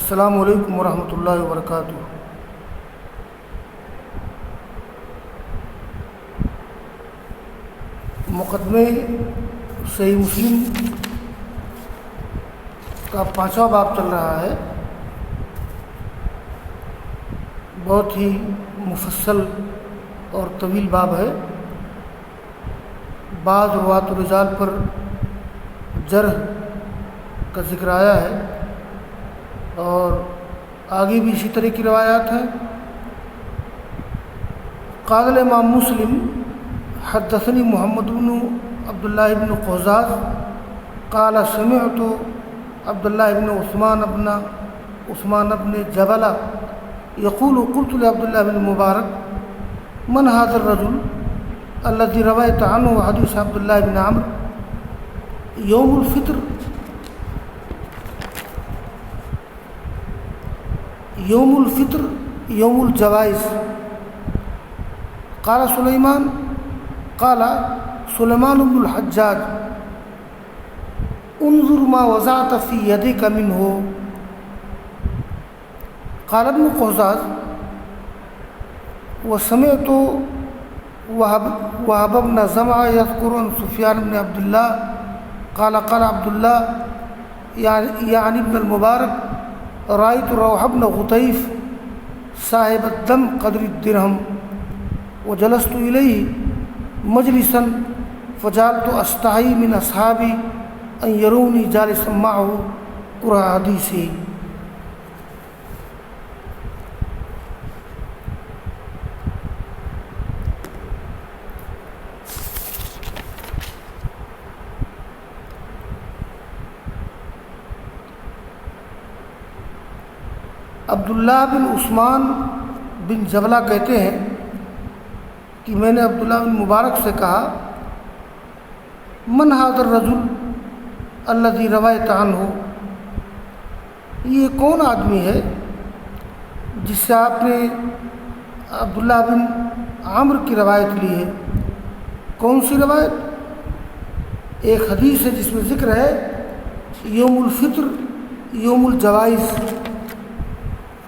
السلام علیکم ورحمۃ اللہ وبرکاتہ۔ مقدمے صحیح مسلم کا 5واں باب چل رہا ہے۔ بہت ہی مفصل اور طویل باب ہے۔ بعض روات الرجال پر جرح کا ذکر آیا ہے اور آگے بھی اسی طرح کی روایات ہیں۔ قال الامام مسلم حدثني محمد بن عبد الله بن قزاز قال سمعت عبد الله بن عثمان بن جبل يقول قلت لعبد الله بن مبارك من هذا الرجل الذي رويت عنه حديث عبد الله بن عمرو يوم الفطر يوم الجوائز قال سليمان بن الحجاج انظر ما وضعت في يدك منه قال ابن قزاز وسمعت وهب بن زمعة يذكر عن سفيان بن عبد الله قال عبد الله يعني ابن المبارك رأيت روح بن غطيف صاحب الدم قدر الدرهم وجلست إليه مجلسا فجعلت أستحي من أصحابي أن يروني جالسا معه قرأ حديثه۔ عبداللہ بن عثمان بن جبلہ کہتے ہیں کہ میں نے عبداللہ بن مبارک سے کہا من هذا الرجل الذي رويت عنه، یہ کون آدمی ہے جس سے آپ نے عبداللہ بن عمرو کی روایت لی ہے؟ کون سی روایت؟ ایک حدیث ہے جس میں ذکر ہے یوم الفطر یوم الجوائز،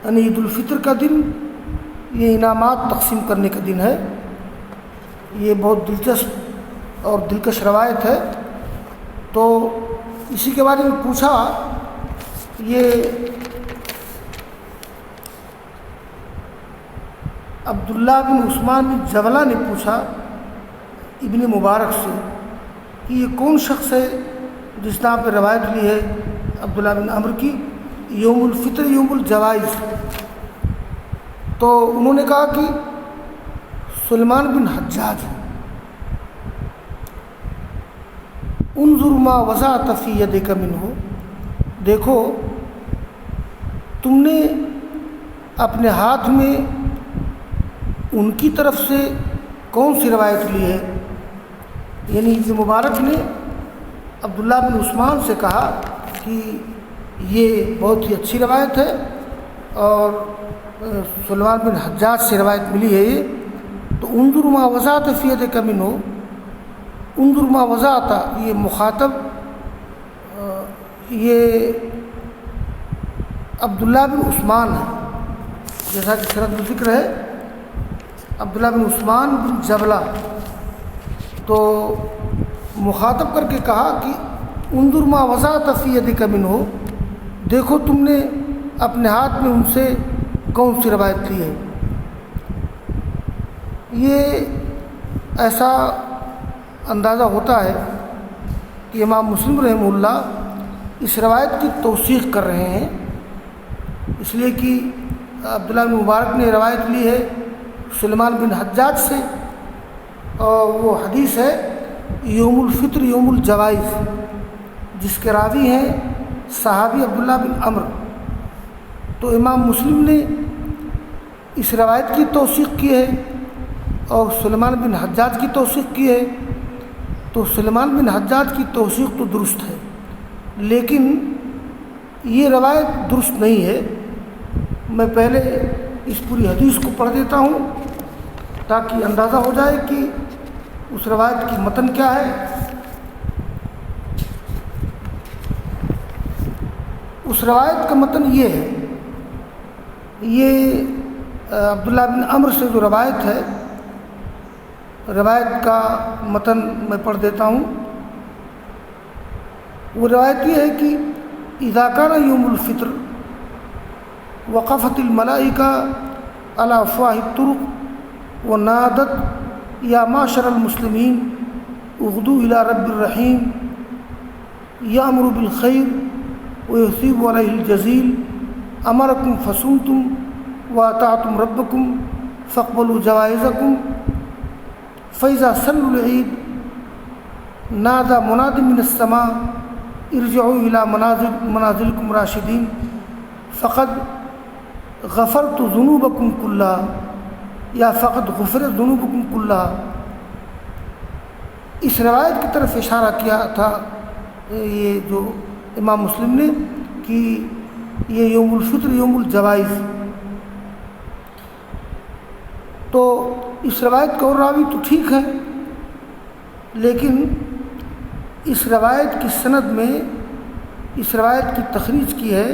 یعنی عید الفطر کا دن یہ انعامات تقسیم کرنے کا دن ہے۔ یہ بہت دلچسپ اور دلکش روایت ہے۔ تو اسی کے بارے میں پوچھا، یہ عبداللہ بن عثمان بن جبلہ نے پوچھا ابن مبارک سے کہ یہ کون شخص ہے جس نے آپ نے روایت لی ہے عبداللہ بن عمرو کی یوم الفطر یوم الجوائز؟ تو انہوں نے کہا کہ سلیمان بن حجاج ہے۔ انظر ما وضعت فی یدک منہ، دیکھو تم نے اپنے ہاتھ میں ان کی طرف سے کون سی روایت لی ہے؟ یعنی ابن مبارک نے عبداللہ بن عثمان سے کہا کہ یہ بہت ہی اچھی روایت ہے اور سلیمان بن حجاج سے روایت ملی ہے یہ۔ تو انظر ما وضعت فی یدک منہ، انظر ما وضعت، یہ مخاطب یہ عبداللہ بن عثمان ہے، جیسا کہ سند میں ذکر ہے عبداللہ بن عثمان بن جبلہ۔ تو مخاطب کر کے کہا کہ انظر ما وضعت فی یدک منہ، دیکھو تم نے اپنے ہاتھ میں ان سے کون سی روایت لی ہے۔ یہ ایسا اندازہ ہوتا ہے کہ امام مسلم رحمہ اللہ اس روایت کی توثیق کر رہے ہیں، اس لیے کہ عبداللہ بن مبارک نے روایت لی ہے سلیمان بن حجاج سے، اور وہ حدیث ہے یوم الفطر یوم الجوائز، جس کے راوی ہیں صحابی عبداللہ بن عمرو۔ تو امام مسلم نے اس روایت کی توثیق کی ہے اور سلیمان بن حجاج کی توثیق کی ہے۔ تو سلیمان بن حجاج کی توثیق تو درست ہے، لیکن یہ روایت درست نہیں ہے۔ میں پہلے اس پوری حدیث کو پڑھ دیتا ہوں تاکہ اندازہ ہو جائے کہ اس روایت کی متن کیا ہے۔ اس روایت کا متن یہ ہے یہ عبداللہ بن عمر سے جو روایت ہے، روایت کا متن میں پڑھ دیتا ہوں۔ وہ روایت یہ ہے کہ اذا کان یوم الفطر وقفت الملائکہ علی افواہ الطرق ونادت یا معشر المسلمین اغدوا الی رب الرحیم یأمر بالخیر ویثیب علیہ الجزیل امرکم فصمتم واطعتم ربکم فاقبلوا جوائزکم فإذا صلوا العید نادى مناد من السماء ارجعوا إلى منازلكم راشدین فقد غفرت ذنوبکم کلها یا فقد غفرت ذنوبکم کلها۔ اس روایت کی طرف اشارہ کیا تھا یہ جو امام مسلم نے کہ یہ یوم الفطر یوم الجوائز، تو اس روایت کا اور راوی تو ٹھیک ہے، لیکن اس روایت کی سند میں اس روایت کی تخریج کی ہے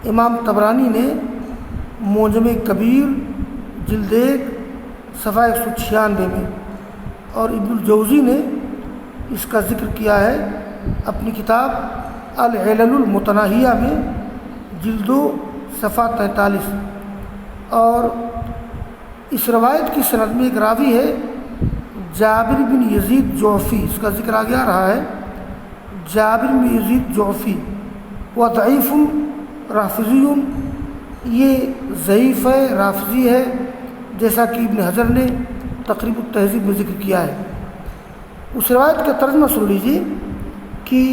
امام طبرانی نے معجم کبیر جلد 1 صفحہ 196 میں، اور ابن الجوزی نے اس کا ذکر کیا ہے اپنی کتاب العلل المتناہیہ میں جلد 2 صفحہ 43۔ اور اس روایت کی سند میں ایک راوی ہے جابر بن یزید جعفی، اس کا ذکر آگے آ رہا ہے، جابر بن یزید جعفی وہ ضعیف رافضی، یہ ضعیف ہے، رافضی ہے، جیسا کہ ابن حجر نے تقریب التہذیب میں ذکر کیا ہے۔ اس روایت کا ترجمہ سن لیجیے کہ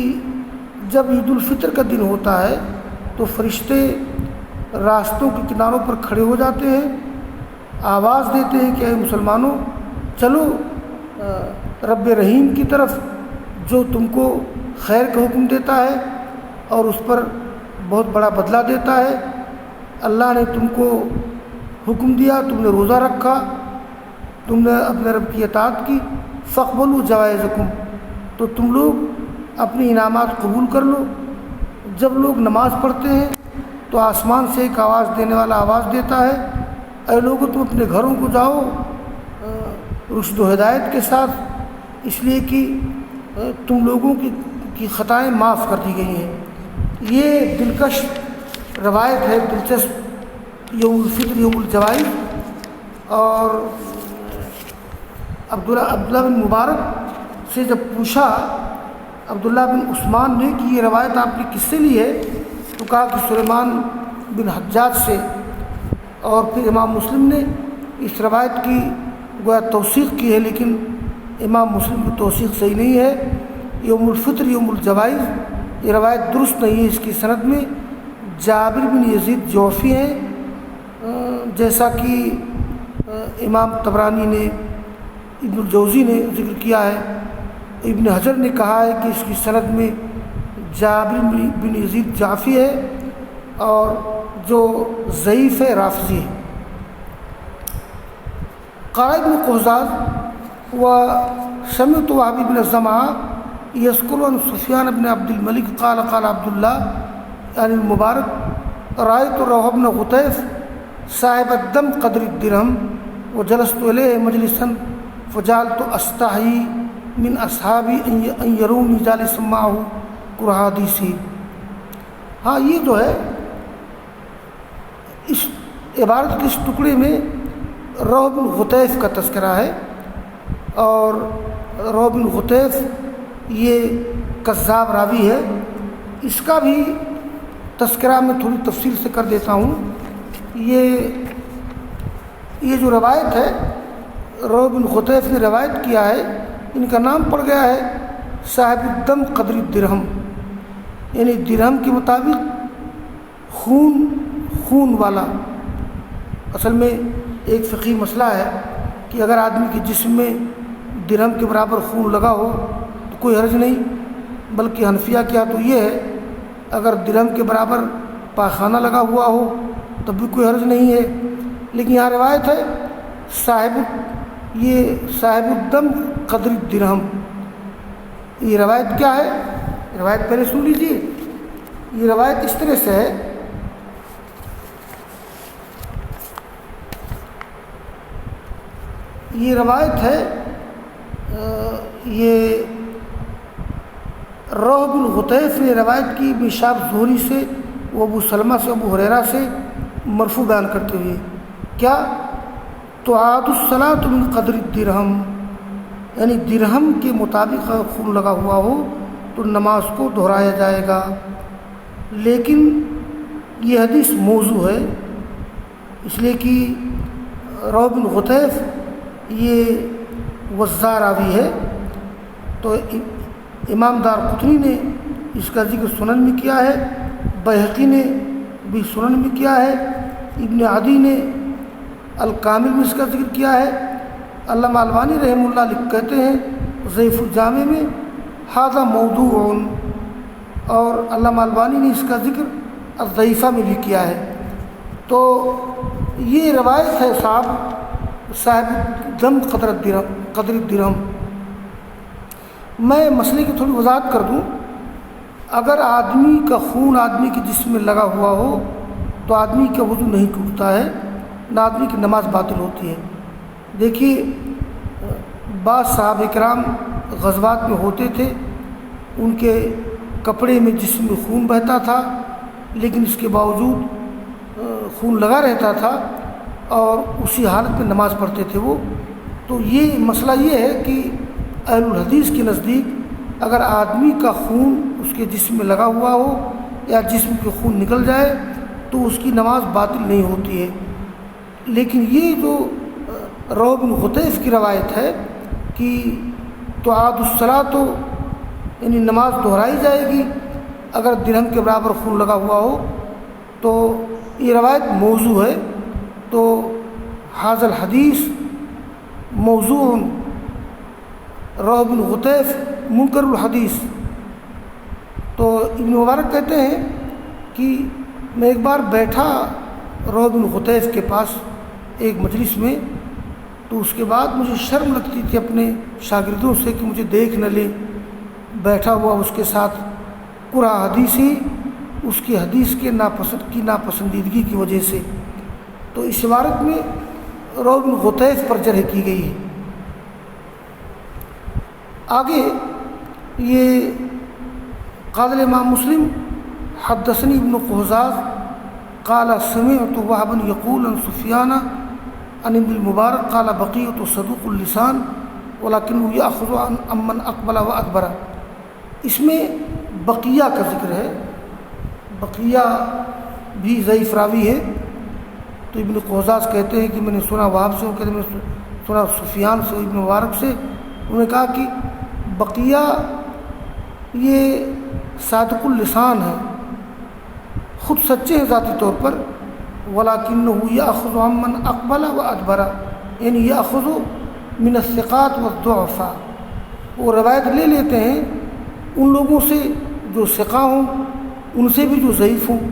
جب عید الفطر کا دن ہوتا ہے تو فرشتے راستوں کے کناروں پر کھڑے ہو جاتے ہیں، آواز دیتے ہیں کہ اے مسلمانوں چلو رب رحیم کی طرف جو تم کو خیر کا حکم دیتا ہے اور اس پر بہت بڑا بدلہ دیتا ہے۔ اللہ نے تم کو حکم دیا، تم نے روزہ رکھا، تم نے اپنے رب کی اطاعت کی، فاقبلوا جوائزکم، تو تم لوگ اپنی انعامات قبول کر لو۔ جب لوگ نماز پڑھتے ہیں تو آسمان سے ایک آواز دینے والا آواز دیتا ہے، اے لوگو تم اپنے گھروں کو جاؤ رشد و ہدایت کے ساتھ، اس لیے کہ تم لوگوں کی خطائیں معاف کر دی گئی ہیں۔ یہ دلکش روایت ہے، دلچسپ، یوم الفطر یوم الجوائز۔ اور عبداللہ بن مبارک سے جب پوچھا عبداللہ بن عثمان نے کہ یہ روایت آپ نے کس سے لی ہے، تو کہا کہ سلیمان بن حجاج سے۔ اور پھر امام مسلم نے اس روایت کی گویا توثیق کی ہے، لیکن امام مسلم کی توثیق صحیح نہیں ہے۔ یوم الفطر یوم الجوائز یہ روایت درست نہیں ہے، اس کی سند میں جابر بن یزید جعفی ہیں، جیسا کہ امام طبرانی نے، ابن الجوزی نے ذکر کیا ہے۔ ابن حجر نے کہا ہے کہ اس کی سند میں جابر بن یزید جعفی ہے اور جو ضعیف ہے، رافضی ہے۔ قال ابن قزاز و سمعت وهب بن زمعہ یذکر عن سفیان بن عبد الملک قال قال عبداللہ یعنی المبارک رأیت روح بن غطیف صاحب الدم قدر الدرہم وجلست الیہ مجلسا فجعلت استحی من اصحابی ان یرونی جالسا معه کرہ حدیثی۔ ہاں، یہ جو ہے اس عبارت کے اس ٹکڑے میں روح بن غطیف کا تذکرہ ہے، اور روح بن غطیف یہ کذاب راوی ہے۔ اس کا بھی تذکرہ میں تھوڑی تفصیل سے کر دیتا ہوں۔ یہ جو روایت ہے روح بن غطیف نے روایت کیا ہے، ان کا نام پڑ گیا ہے صاحب الدم قدر الدرہم، یعنی درہم کے مطابق خون والا۔ اصل میں ایک فقہی مسئلہ ہے کہ اگر آدمی کے جسم میں درہم کے برابر خون لگا ہو تو کوئی حرج نہیں، بلکہ حنفیہ کیا تو یہ ہے اگر درہم کے برابر پاخانہ لگا ہوا ہو تب بھی کوئی حرج نہیں ہے۔ لیکن یہاں روایت ہے صاحب الدم قدر الدرہم۔ یہ روایت کیا ہے؟ روایت پہلے سن لیجیے۔ یہ روایت اس طرح سے ہے یہ روایت ہے، یہ روح بن غطیف نے روایت کی ابن شہاب زہری سے، وہ ابو سلمہ سے، ابو ہریرہ سے مرفوع بیان کرتے ہوئے، کیا تعاد الصلاۃ من قدر الدرہم، یعنی درہم کے مطابق اگر خون لگا ہوا ہو تو نماز کو دہرایا جائے گا۔ لیکن یہ حدیث موضوع ہے، اس لیے کہ روح بن غطیف یہ وزار راوی ہے، تو امام دارقطنی نے اس کا ذکر سنن میں کیا ہے، بیہقی نے بھی سنن میں کیا ہے، ابن عدی نے الکامل میں اس کا ذکر کیا ہے، علامہ البانی رحمہ اللہ کہتے ہیں ضعیف الجامع میں ھذا موضوع، اور علامہ البانی نے اس کا ذکر الضعیفہ میں بھی کیا ہے۔ تو یہ روایت ہے صاحب دم قدر الدرہم۔ میں مسئلے کی تھوڑی وضاحت کر دوں، اگر آدمی کا خون آدمی کے جسم میں لگا ہوا ہو تو آدمی کا وضو نہیں ٹوٹتا ہے، نہ آدمی کی نماز باطل ہوتی ہے۔ دیکھیے بعض صحابہ کرام غزوات میں ہوتے تھے، ان کے کپڑے میں جسم میں خون بہتا تھا، لیکن اس کے باوجود خون لگا رہتا تھا اور اسی حالت میں نماز پڑھتے تھے وہ۔ تو یہ مسئلہ یہ ہے کہ اہل الحدیث کے نزدیک اگر آدمی کا خون اس کے جسم میں لگا ہوا ہو یا جسم کے خون نکل جائے تو اس کی نماز باطل نہیں ہوتی ہے۔ لیکن یہ جو روح بن غطیف کی روایت ہے کہ تعاد الصلاۃ، یعنی نماز دہرائی جائے گی اگر درہم کے برابر خون لگا ہوا ہو، تو یہ روایت موضوع ہے۔ تو ھذا الحدیث موضوع روح بن غطیف منکر الحدیث۔ تو ابن مبارک کہتے ہیں کہ میں ایک بار بیٹھا روح بن غطیف کے پاس ایک مجلس میں، تو اس کے بعد مجھے شرم لگتی تھی اپنے شاگردوں سے کہ مجھے دیکھ نہ لیں بیٹھا ہوا اس کے ساتھ، قرآن حدیث ہی اس کی حدیث کے ناپسندیدگی کی وجہ سے۔ تو اس عبارت میں روح بن غطیف پر جرح کی گئی ہے۔ آگے یہ قال امام مسلم حدثني ابن قهزاز قال سمعت وهبا يقول عن سفيان عن ابن المبارك قال بقية صدوق اللسان ولكنه يأخذ عن من أقبل وأدبر۔ اس میں بقیہ کا ذکر ہے، بقیہ بھی ضعیف راوی ہے۔ تو ابن قہزاز کہتے ہیں کہ میں نے سنا وہب سے، کہتے ہیں میں نے سنا سفیان سے، ابن مبارک سے، انہوں نے کہا کہ بقیہ یہ صادق اللسان ہے، خود سچے ہیں ذاتی طور پر، وَلَكِنَّهُ يَأْخُذُ عَمَّنْ أَقْبَلَ وَأَدْبَرَ، یعنی يَأْخُذُ مِنَ الثِّقَاتِ وَالضُّعَفَاء، وہ روایت لے لیتے ہیں ان لوگوں سے جو ثقہ ہوں، ان سے بھی جو ضعیف ہوں۔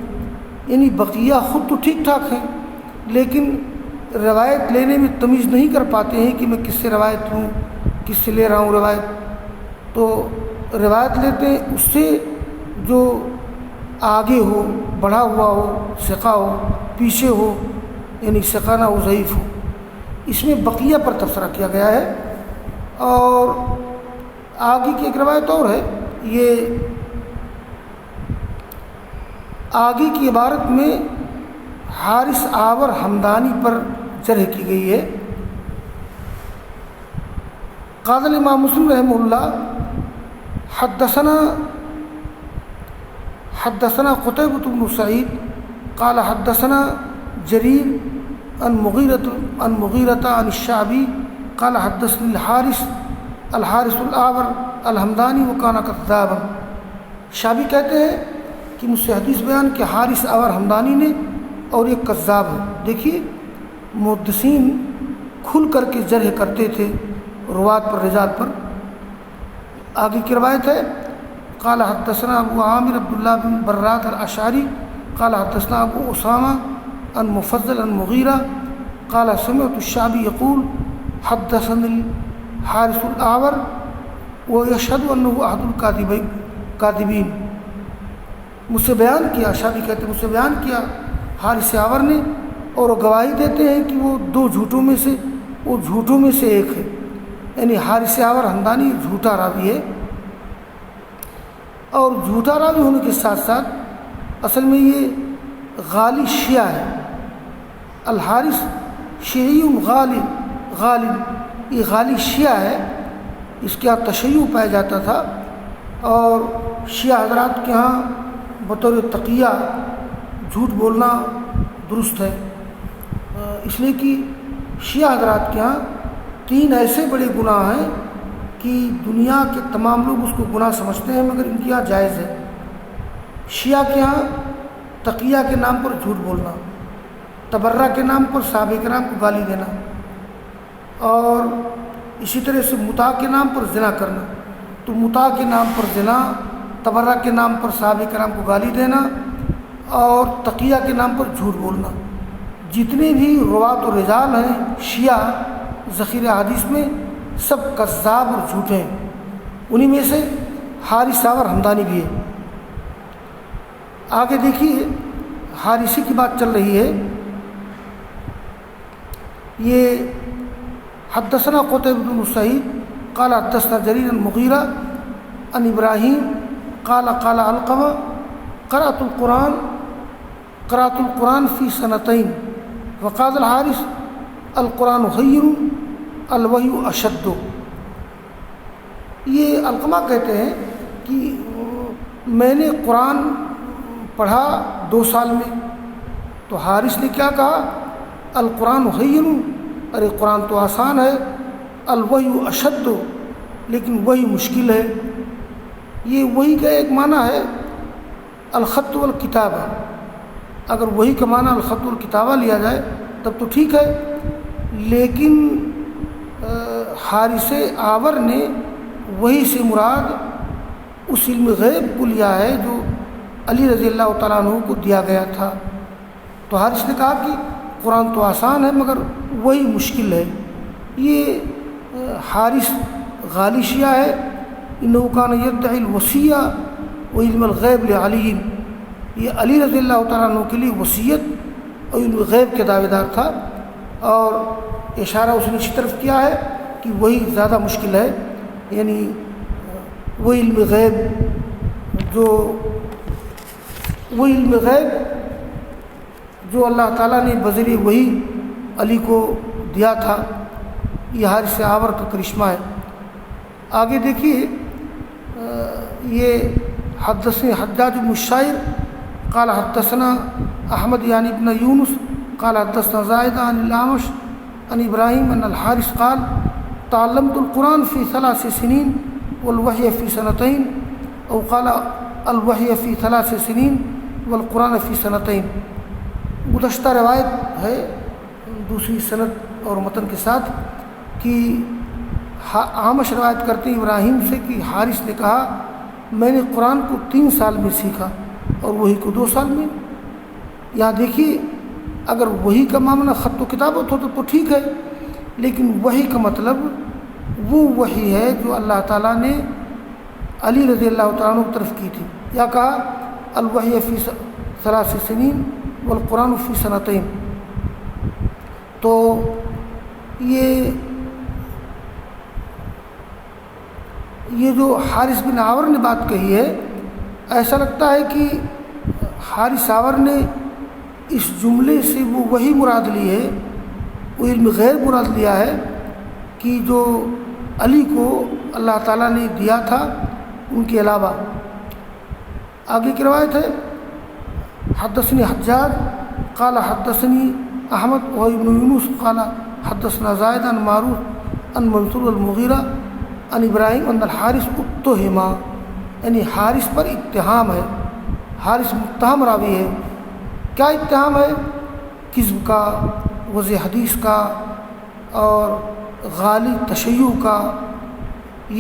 یعنی بقیہ خود تو ٹھیک ٹھاک ہیں، لیکن روایت لینے میں تمیز نہیں کر پاتے ہیں کہ میں کس سے روایت ہوں، کس سے لے رہا ہوں روایت۔ تو روایت لیتے ہیں اس سے جو آگے ہو، بڑھا ہوا ہو، ثقہ ہو، پیچھے ہو، یعنی ثقہ نہ ہو، ضعیف ہو۔ اس میں بقیہ پر تبصرہ کیا گیا ہے۔ اور آگے کی ایک روایت اور ہے، یہ آگے کی عبارت میں حارث آور حمدانی پر جرح کی گئی ہے۔ قال امام مسلم رحمہ اللہ حدثنا قتيبة بن سعيد قال حدثنا جرير عن مغيرة عن الشعبي قال حدثني الحارث الأعور الحمداني وكان كذابا۔ شعبی کہتے ہیں کہ مجھ سے حدیث بیان کہ حارث آور حمدانی نے، اور یہ کذاب ہے۔ دیکھیے محدثین کھل کر کے جرح کرتے تھے روات پر، رجال پر۔ آگے کی روایت ہے قال حدثنا ابو عامر عبداللہ بن براد الاشعری قال حدثنا ابو اسامہ عن مفضل عن مغیرہ قال سمعت الشعبی یقول حدثني الحارث الاعور ويشهد انه احد الكاذبین۔ مجھ سے بیان کیا، شعبی کہتے ہیں مجھ سے بیان کیا حارث اعور نے، اور وہ گواہی دیتے ہیں کہ وہ دو جھوٹوں میں سے وہ جھوٹوں میں سے ایک ہے، یعنی حارث آور ہمدانی جھوٹا راوی ہے، اور جھوٹا راوی ہونے کے ساتھ ساتھ اصل میں یہ غالی شیعہ ہے۔ الحارث شیعی غالب، یہ غالی شیعہ ہے، اس کے یہاں تشیع پایا جاتا تھا، اور شیعہ حضرات کے ہاں بطور تقیہ جھوٹ بولنا درست ہے، اس لیے کہ شیعہ حضرات کے ہاں 3 ایسے بڑے گناہ ہیں کہ دنیا کے تمام لوگ اس کو گناہ سمجھتے ہیں مگر ان کے یہاں جائز ہے۔ شیعہ کے ہاں تقیہ کے نام پر جھوٹ بولنا، تبرہ کے نام پر صحابہ کرام کو گالی دینا، اور اسی طرح سے متاع کے نام پر زنا کرنا۔ تو متاع کے نام پر زنا، تبرہ کے نام پر صحابہ کرام کو گالی دینا، اور تقیہ کے نام پر جھوٹ بولنا، جتنے بھی روات و رجال ہیں شیعہ ذخیرہ حدیث میں سب کذاب اور جھوٹے ہیں۔ انہی میں سے حارث آور ہمدانی بھی ہے۔ آگے دیکھیے، حارثی کی بات چل رہی ہے، یہ حدثنا قتيبة بن سعيد قال حدثنا جرير المغيرة عن إبراهيم قال قال علقمة قرأت القرآن في سنتين وقال الحارث القرآن خير الوحي أشد۔ یہ علقمہ کہتے ہیں کہ میں نے قرآن پڑھا 2 سال میں، تو حارث نے کیا کہا؟ القرآن خیر، ارے قرآن تو آسان ہے، الوحی اشد، لیکن وحی مشکل ہے۔ یہ وحی کا ایک معنی ہے الخط والکتابہ، اگر وحی کا معنی الخط والکتابہ لیا جائے تب تو ٹھیک ہے، لیکن حارث آور نے وحی سے مراد اس علم غیب کو لیا ہے جو علی رضی اللہ تعالیٰ عنہ کو دیا گیا تھا۔ تو حارث نے کہا کہ قرآن تو آسان ہے مگر وہی مشکل ہے۔ یہ حارث غالی شیعہ ہے، انہ کان یدعی الوصیہ وعلم الغیب لعلی، یہ علی رضی اللہ تعالیٰ عنہ کے لیے وصیت اور علم غیب کے دعوے دار تھا، اور اشارہ اس نے اسی طرف کیا ہے کہ وہی زیادہ مشکل ہے، یعنی وہ علم غیب جو اللہ تعالیٰ نے بذریعہ وحی علی کو دیا تھا، یہ حارث آور کا کرشمہ ہے۔ آگے دیکھیے، یہ حدثنا حجاج بن الشاعر قال حدثنا احمد یعنی ابن یونس قال حدثنا زائدہ عن الأعمش عن ابراہیم ان الحارث قال تعلمت القرآن فی 3 سنین والوحی فی 2 او قال الوحی فی 3 سنین والقرآن فی 2۔ گزشتہ روایت ہے دوسری سند اور متن کے ساتھ کہ اعمش روایت کرتے ہیں ابراہیم سے کہ حارث نے کہا میں نے قرآن کو 3 سال میں سیکھا اور وحی کو 2 سال میں۔ یہاں دیکھیے، اگر وحی کا معاملہ خط و کتابت ہوتا تو ٹھیک ہے، لیکن وحی کا مطلب وہ وحی ہے جو اللہ تعالیٰ نے علی رضی اللہ تعالیٰ عنہ کی طرف کی تھی، یا کہا الوحی فی 3 سنین والقرآن فی 2۔ تو یہ جو حارث بن آور نے بات کہی ہے، ایسا لگتا ہے کہ حارث آور نے اس جملے سے وہ وہی مراد لی ہے، وہ علم غیب مراد لیا ہے کہ جو علی کو اللہ تعالیٰ نے دیا تھا ان کے علاوہ۔ آگے کی روایت ہے حدثني حجاج قال حدثني احمد وابن یونس قال حدثنا زائد عن معروف عن منصور المغیرہ عن ابراہیم ان الحارث اتهم، یعنی حارث پر اتہام ہے، حارث متہم راوی ہے۔ کیا اتہام ہے؟ کذب کا، وضع حدیث کا، اور غالی تشیع کا۔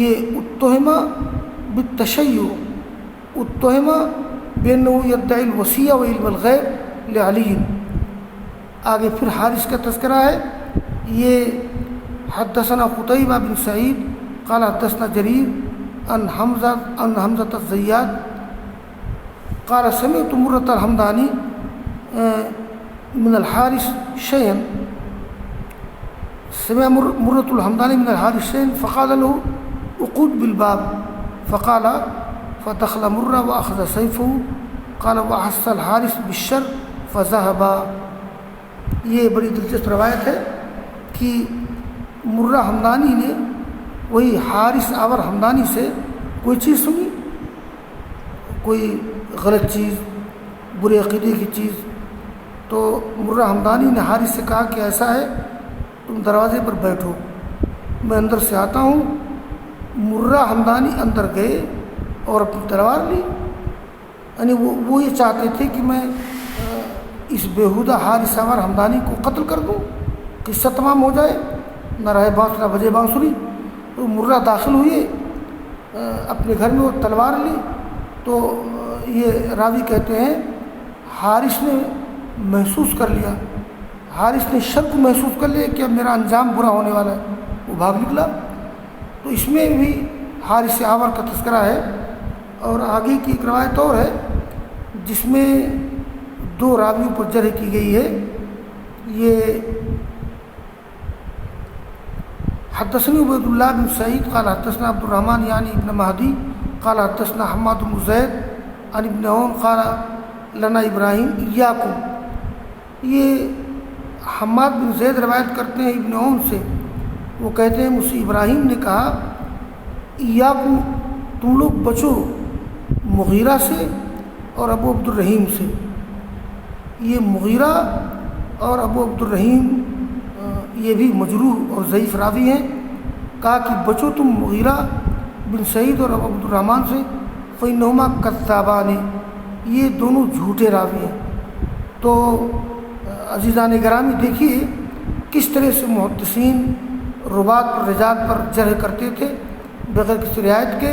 یہ اتہمہ بالتشیع، اتہمہ بأنه يدعي الوصیہ وعلم الغیب لعلی۔ آگے پھر حارث کا تذکرہ ہے، یہ حدثنا قتیبہ بن سعید قال حدثنا جریر عن حمزہ الزیات قال سمعت مرة الحمدانی من الحارث شیئا، سمع مرة الحمداني من الحارثين فقال له اقعد بالباب فقال فدخل مرة وأخذ سيفه قال وأحس الحارث بالشر فذهب. یہ بڑی دلچسپ روایت ہے کہ مرہ حمدانی نے وہی حارث آور حمدانی سے کوئی چیز سنی، کوئی غلط چیز، برے عقیدے کی چیز، تو مرہ حمدانی نے حارث سے کہا کہ ایسا ہے تم دروازے پر بیٹھو میں اندر سے آتا ہوں. مرہ حمدانی اندر گئے اور اپنی تلوار لی، یعنی وہ یہ چاہتے تھے کہ میں اس بیہودہ حارث آور حمدانی کو قتل کر دوں، قصہ تمام ہو جائے، نہ رہے بانس نہ بجے بانسری. تو مرہ داخل ہوئے اپنے گھر میں، وہ تلوار لی. تو یہ راوی کہتے ہیں حارث نے محسوس کر لیا، حارث نے شک محسوس کر لیا کہ اب میرا انجام برا ہونے والا ہے، وہ بھاگ نکلا. تو اس میں بھی حارث آور کا تذکرہ ہے. اور آگے کی ایک روایت اور ہے جس میں 2 راویوں پر جرح کی گئی ہے. یہ حدثني عبید اللہ بن سعید قال حدثنا عبد الرحمن یعنی ابن مہدی قال حدثنا حماد بن زید عن ابن عون قال لنا ابراہیم ایاکم. یہ حماد بن زید روایت کرتے ہیں ابن عون سے، وہ کہتے ہیں مجھ سے ابراہیم نے کہا ایاکم تم لوگ بچو مغیرہ سے اور ابو عبد الرحیم سے. یہ مغیرہ اور ابو عبد الرحیم یہ بھی مجروح اور ضعیف راوی ہیں. کہا کہ بچو تم مغیرہ بن سعید اور ابو عبد الرحمن سے، فإنہما کذابان، یہ دونوں جھوٹے راوی ہیں. تو عزیزان گرامی دیکھیے کس طرح سے محدثین روات اور رجال پر جرح کرتے تھے بغیر کسی رعایت کے.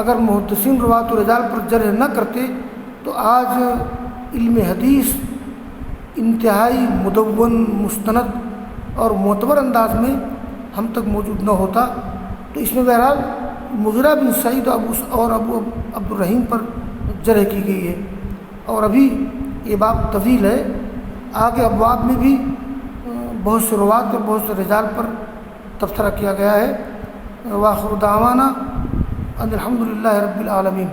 اگر محدثین روات و رجال پر جرح نہ کرتے تو آج علم حدیث انتہائی مدون، مستند اور معتبر انداز میں ہم تک موجود نہ ہوتا. تو اس میں بہرحال مغیرہ بن سعید اور ابو عبد الرحیم پر جرح کی گئی ہے. اور ابھی یہ باب طویل ہے، آگے ابواب میں بھی بہت سے روات اور بہت سے رجال پر تبصرہ کیا گیا ہے. وآخر دعوانا ان الحمد للہ رب العالمین.